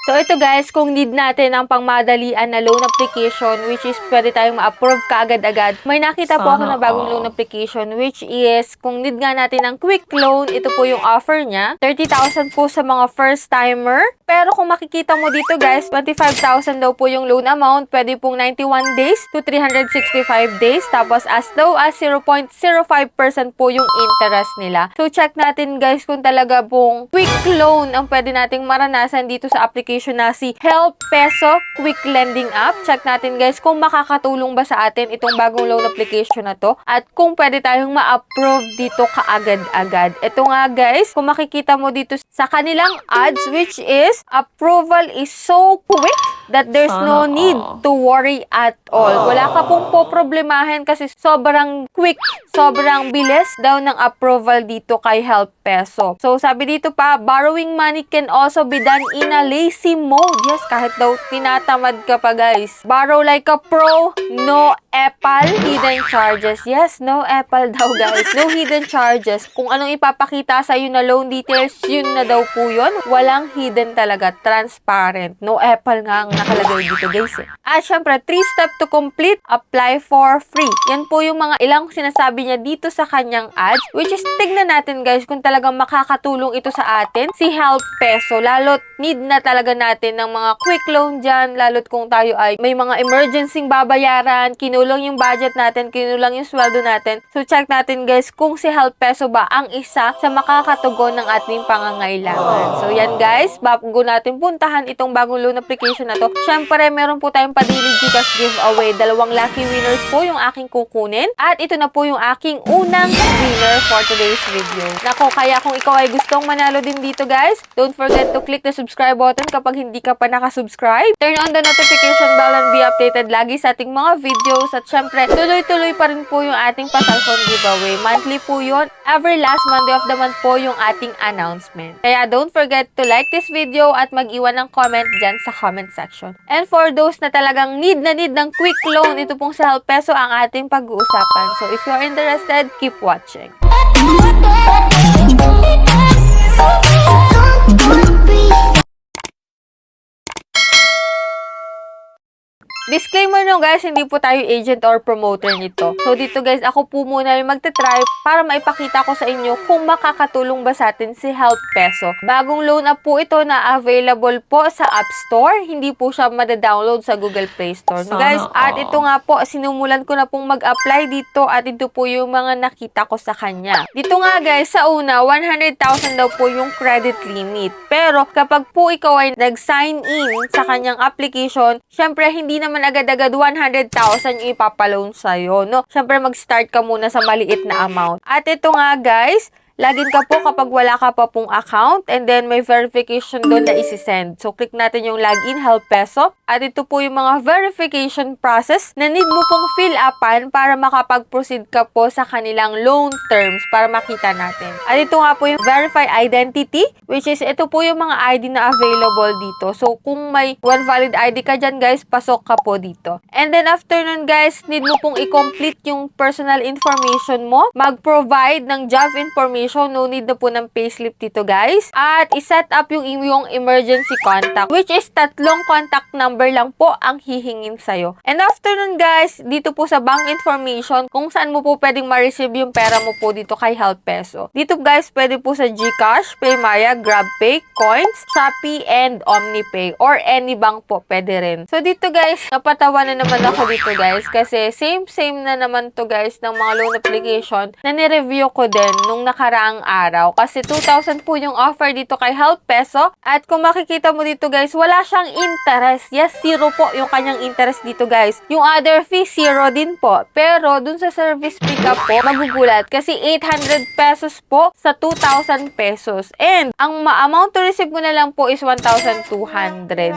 So, ito guys, kung need natin ng pangmadalian na loan application, which is pwede tayong ma-approve kaagad-agad, may nakita po ako na bagong loan application, which is, kung need nga natin ng quick loan, ito po yung offer niya. 30,000 po sa mga first-timer. Pero kung makikita mo dito guys, 25,000 daw po yung loan amount. Pwede pong 91 days to 365 days. Tapos, as low as 0.05% po yung interest nila. So, check natin guys kung talaga pong quick loan ang pwede nating maranasan dito sa application na si Help Peso Quick Lending App. Check natin guys kung makakatulong ba sa atin itong bagong loan application na to at kung pwede tayong ma-approve dito kaagad-agad. Ito nga guys, kung makikita mo dito sa kanilang ads, which is approval is so quick that there's no need to worry at all. Wala ka pong poproblemahin kasi sobrang quick, sobrang bilis daw ng approval dito kay Help Peso. So sabi dito pa, borrowing money can also be done in a lazy mode. Yes, kahit daw tinatamad ka pa guys. Borrow like a pro, no Apple hidden charges. Yes, no Apple daw guys. No hidden charges. Kung anong ipapakita sa iyo na loan details, yun na daw po yun. Walang hidden talaga. Transparent. No Apple nga ang nakalagay dito guys. At syempre, 3 step to complete, apply for free. Yan po yung mga ilang sinasabi niya dito sa kanyang ads, which is tignan natin guys kung talagang makakatulong ito sa atin si Help Peso. Lalo't need na talaga natin ng mga quick loan dyan, lalo't kung tayo ay may mga emergency babayaran, kinulang yung budget natin, kinulang yung sweldo natin. So check natin guys kung si Help Peso ba ang isa sa makakatugon ng ating pangangailangan. So yan guys, bago natin puntahan itong bagong loan application na to, syempre meron po tayong Padili Gcash giveaway. 2 lucky winners po yung aking kukunin. At ito na po yung aking unang winner for today's video. Nako, kaya kung ikaw ay gustong manalo din dito guys, don't forget to click the subscribe button kapag hindi ka pa nakasubscribe. Turn on the notification bell and be updated lagi sa ating mga videos. At syempre, tuloy-tuloy pa rin po yung ating pa-cellphone giveaway. Monthly po yun. Every last Monday of the month po yung ating announcement. Kaya don't forget to like this video at mag-iwan ng comment dyan sa comment section. And for those na talagang need ng quick loan, ito pong sa Help Peso ang ating pag-uusapan. So if you're interested, keep watching. Disclaimer nyo guys, hindi po tayo agent or promoter nito. So dito guys, ako po muna yung magte-try para maipakita ko sa inyo kung makakatulong ba sa atin si Help Peso. Bagong loan app po ito na available po sa App Store. Hindi po siya madadownload sa Google Play Store. No, guys, at ito nga po, sinumulan ko na pong mag-apply dito at ito po yung mga nakita ko sa kanya. Dito nga guys, sa una, 100,000 daw po yung credit limit. Pero kapag po ikaw ay nag-sign in sa kanyang application, syempre hindi naman agad-agad 100,000 yung ipapaloan sa'yo, no? Siyempre, mag-start ka muna sa maliit na amount. At ito nga, guys, login ka po kapag wala ka pa pong account and then may verification doon na isi-send. So, click natin yung login, Help Peso. At ito po yung mga verification process na need mo pong fill upan para makapag-proceed ka po sa kanilang loan terms para makita natin. At ito nga po yung verify identity, which is ito po yung mga ID na available dito. So, kung may one valid ID ka dyan, guys, pasok ka po dito. And then, after nun, guys, need mo pong i-complete yung personal information mo, mag-provide ng job information. No need na po ng payslip dito guys. At iset up yung iyong emergency contact, which is 3 contact number lang po ang hihingin sa'yo. And after nun guys, dito po sa bank information, kung saan mo po pwedeng ma-receive yung pera mo po dito kay Help Peso. Dito guys, pwede po sa Gcash, Paymaya, GrabPay, Coins, Shopee, and OmniPay. Or any bank po, pwede rin. So dito guys, napatawa na naman ako dito guys. Kasi same na naman to guys ng mga loan application na nireview ko din nung nakaraang araw. Kasi 2,000 po yung offer dito kay Help Peso. At kung makikita mo dito guys, wala siyang interest. Yes, 0 po yung kanyang interest dito guys. Yung other fee, 0 din po. Pero dun sa service pickup po, magugulat. Kasi 800 pesos po sa 2,000 pesos. And ang amount to receive mo na lang po is 1,200.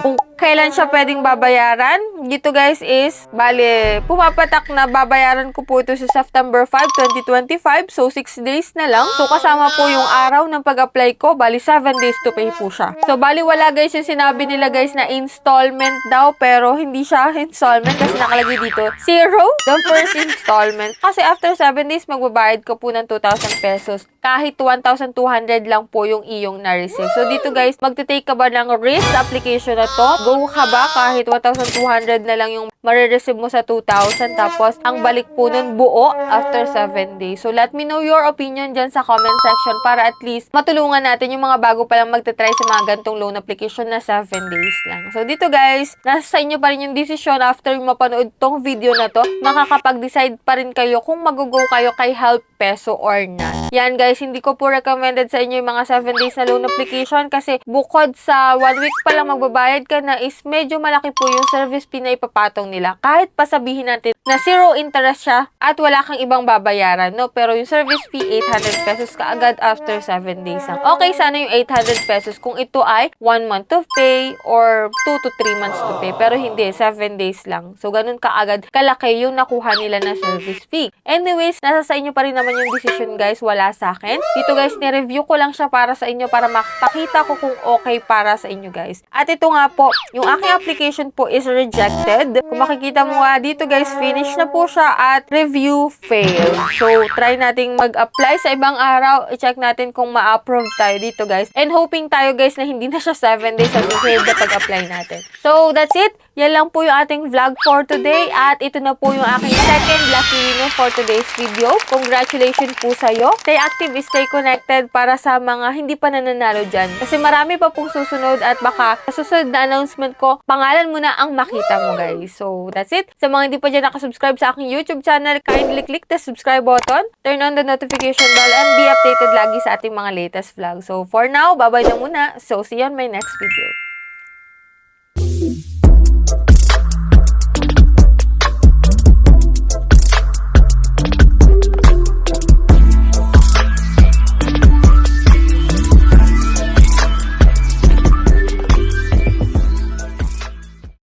Kung kailan siya pwedeng babayaran, dito guys is, bale, pumapatak na babayaran ko po ito sa September 5, 2025. So, 6 days na lang. So, kasama po yung araw ng pag-apply ko. Bali, 7 days to pay po siya. So, bali, wala guys yung sinabi nila guys na installment daw. Pero, hindi siya installment kasi nakalagay dito 0 the first installment. Kasi after 7 days, magbabayad ko po ng 2,000 pesos. kahit 1,200 lang po yung iyong na-receive. So, dito guys, magte-take ka ba ng risk sa application na to? Go ka ba kahit 1,200 na lang yung marireceive mo sa 2,000 tapos ang balik po nun buo after 7 days. So, let me know your opinion dyan sa comment section para at least matulungan natin yung mga bago pa lang magte-try sa mga gantong loan application na 7 days lang. So, dito guys, nasa sa inyo pa rin yung decision after mapanood tong video na to. Makakapag-decide pa rin kayo kung mag-go kayo kay Help Peso or not. Yan guys, hindi ko po recommended sa inyo yung mga 7 days na loan application kasi bukod sa 1 week pa lang magbabayad ka na is medyo malaki po yung service fee na ipapatong nila. Kahit pasabihin natin na 0 interest siya at wala kang ibang babayaran, no? Pero yung service fee, 800 pesos kaagad after 7 days lang. Okay, sana yung 800 pesos kung ito ay 1 month to pay or 2 to 3 months to pay. Pero hindi, 7 days lang. So, ganun kaagad kalaki yung nakuha nila na service fee. Anyways, nasa sa inyo pa rin naman yung decision guys, wala sa akin. Dito guys, ni-review ko lang siya para sa inyo para makita ko kung okay para sa inyo guys. At ito nga po, yung aking application po is rejected. Kung makikita mo nga dito guys, finish na po siya at review failed. So, try nating mag-apply sa ibang araw. I-check natin kung ma-approve tayo dito guys. And hoping tayo guys na hindi na siya 7 days sa susunod na pag-apply natin. So, that's it. Yan lang po yung ating vlog for today. At ito na po yung aking second lucky winner for today's video. Congratulations po sa'yo. Stay active, stay connected para sa mga hindi pa nananalo dyan. Kasi marami pa pong susunod at baka sa susunod na announcement ko, pangalan mo na ang makita mo guys. So, that's it. Sa mga hindi pa dyan nakasubscribe sa aking YouTube channel, kindly click the subscribe button, turn on the notification bell, and be updated lagi sa ating mga latest vlog. So, for now, bye-bye na muna. So, see you on my next video.